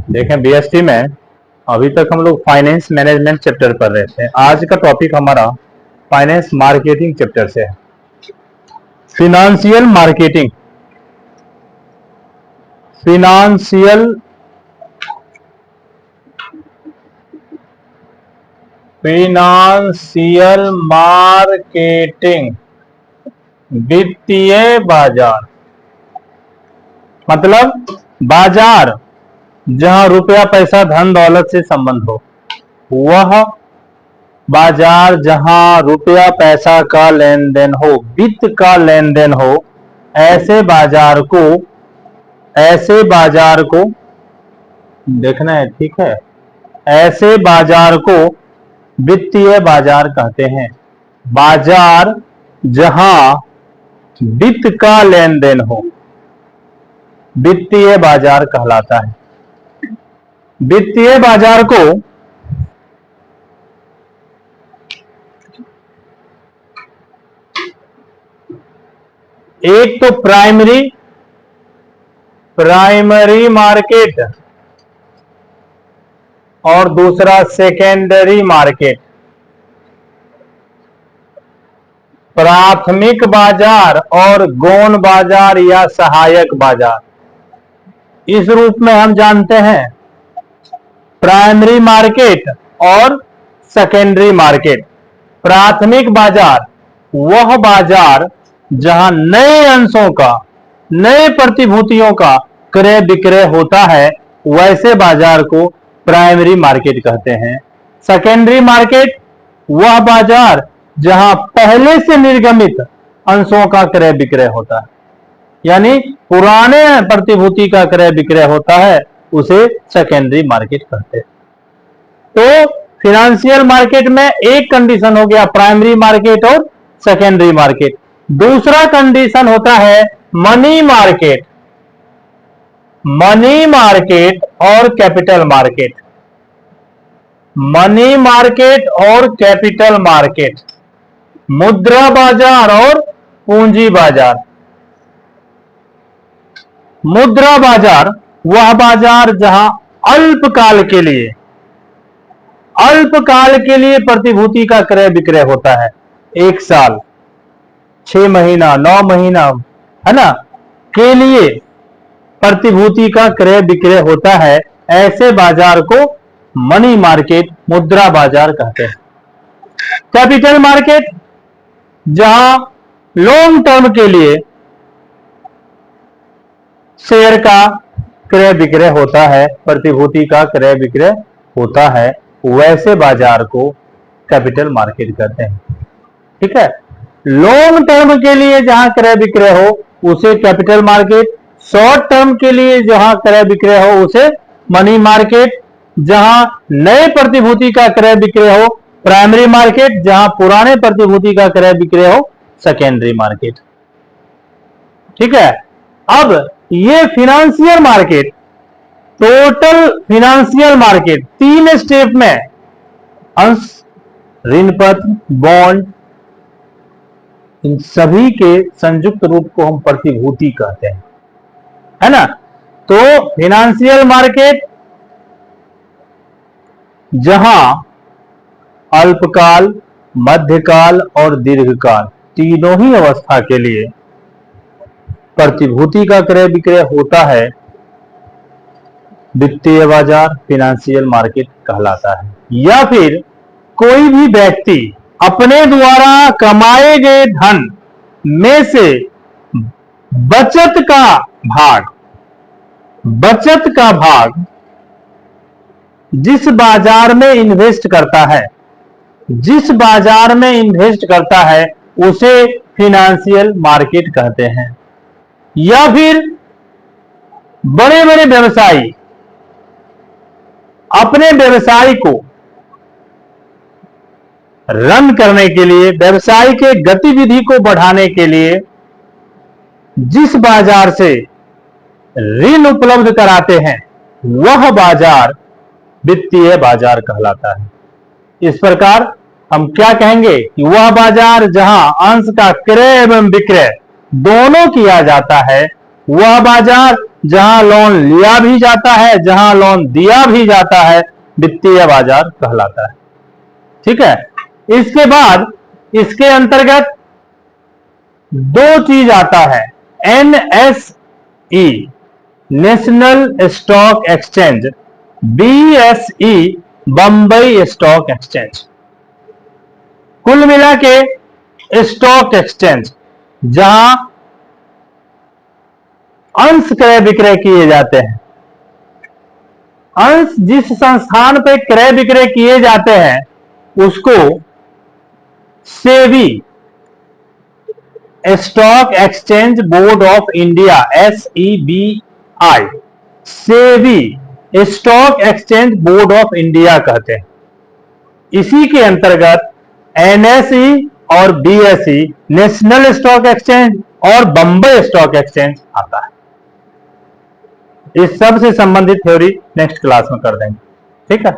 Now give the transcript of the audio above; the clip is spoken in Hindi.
देखें बीएसटी में अभी तक हम लोग फाइनेंस मैनेजमेंट चैप्टर पढ़ रहे थे। आज का टॉपिक हमारा फाइनेंस मार्केटिंग चैप्टर से है। फिनेंशियल मार्केटिंग, फिनेंशियल मार्केटिंग, वित्तीय बाजार मतलब बाजार जहां रुपया पैसा धन दौलत से संबंध हो, वह बाजार जहां रुपया पैसा का लेन देन हो, वित्त का लेन देन हो, ऐसे बाजार को देखना है, ठीक है, ऐसे बाजार को वित्तीय बाजार कहते हैं। बाजार जहां वित्त का लेन देन हो, वित्तीय बाजार कहलाता है। वित्तीय बाजार को एक तो प्राइमरी मार्केट और दूसरा सेकेंडरी मार्केट, प्राथमिक बाजार और गौण बाजार या सहायक बाजार, इस रूप में हम जानते हैं। प्राइमरी मार्केट और सेकेंडरी मार्केट। प्राथमिक बाजार वह बाजार जहां नए अंशों का, नए प्रतिभूतियों का क्रय विक्रय होता है, वैसे बाजार को प्राइमरी मार्केट कहते हैं। सेकेंडरी मार्केट वह बाजार जहां पहले से निर्गमित अंशों का क्रय विक्रय होता है, यानी पुराने प्रतिभूति का क्रय विक्रय होता है, उसे सेकेंडरी मार्केट कहते हैं। तो फिनेंशियल मार्केट में एक कंडीशन हो गया प्राइमरी मार्केट और सेकेंडरी मार्केट। दूसरा कंडीशन होता है मनी मार्केट, मनी मार्केट और कैपिटल मार्केट। मनी मार्केट और कैपिटल मार्केट, मुद्रा बाजार और पूंजी बाजार। मुद्रा बाजार वह बाजार जहां अल्पकाल के लिए प्रतिभूति का क्रय विक्रय होता है। 1 साल, 6 महीना, 9 महीना, है ना, के लिए प्रतिभूति का क्रय विक्रय होता है, ऐसे बाजार को मनी मार्केट, मुद्रा बाजार कहते हैं। कैपिटल मार्केट जहां लॉन्ग टर्म के लिए शेयर का क्रय विक्रय होता है, प्रतिभूति का क्रय विक्रय होता है, वैसे बाजार को कैपिटल मार्केट कहते हैं। ठीक है, लॉन्ग टर्म के लिए जहां क्रय विक्रय हो उसे कैपिटल मार्केट, शॉर्ट टर्म के लिए जहां क्रय विक्रय हो उसे मनी मार्केट, जहां नए प्रतिभूति का क्रय विक्रय हो प्राइमरी मार्केट, जहां पुराने प्रतिभूति का क्रय विक्रय हो सेकेंडरी मार्केट। ठीक है, अब ये financial market, total financial market 3 step में, अंश, ऋण पत्र, बॉन्ड, इन सभी के संयुक्त रूप को हम प्रतिभूति कहते हैं, है ना। तो फिनेंशियल मार्केट जहां अल्पकाल, मध्यकाल और दीर्घकाल तीनों ही अवस्था के लिए प्रतिभूति का क्रय विक्रय होता है, वित्तीय बाजार फिनेंशियल मार्केट कहलाता है। या फिर कोई भी व्यक्ति अपने द्वारा कमाए गए धन में से बचत का भाग जिस बाजार में इन्वेस्ट करता है, उसे फिनेंशियल मार्केट कहते हैं। या फिर बड़े बड़े व्यवसायी अपने व्यवसाय को रन करने के लिए, व्यवसाय के गतिविधि को बढ़ाने के लिए जिस बाजार से ऋण उपलब्ध कराते हैं, वह बाजार वित्तीय बाजार कहलाता है। इस प्रकार हम क्या कहेंगे कि वह बाजार जहां अंश का क्रय एवं विक्रय दोनों किया जाता है, वह बाजार जहां लोन लिया भी जाता है, जहां लोन दिया भी जाता है, वित्तीय बाजार कहलाता है। ठीक है। इसके बाद इसके अंतर्गत दो चीज आता है, NSE national stock exchange, BSE Bombay stock exchange. कुल मिला के स्टॉक एक्सचेंज जहां अंश क्रय विक्रय किए जाते हैं। अंश जिस संस्थान पे क्रय विक्रय किए जाते हैं उसको SEBI stock exchange board of India, SEBI, SEBI stock exchange board of India कहते हैं। इसी के अंतर्गत एनएसई और बीएसई नेशनल स्टॉक एक्सचेंज और बंबई स्टॉक एक्सचेंज आता है। इस सब से संबंधित थ्योरी नेक्स्ट क्लास में कर देंगे। ठीक है।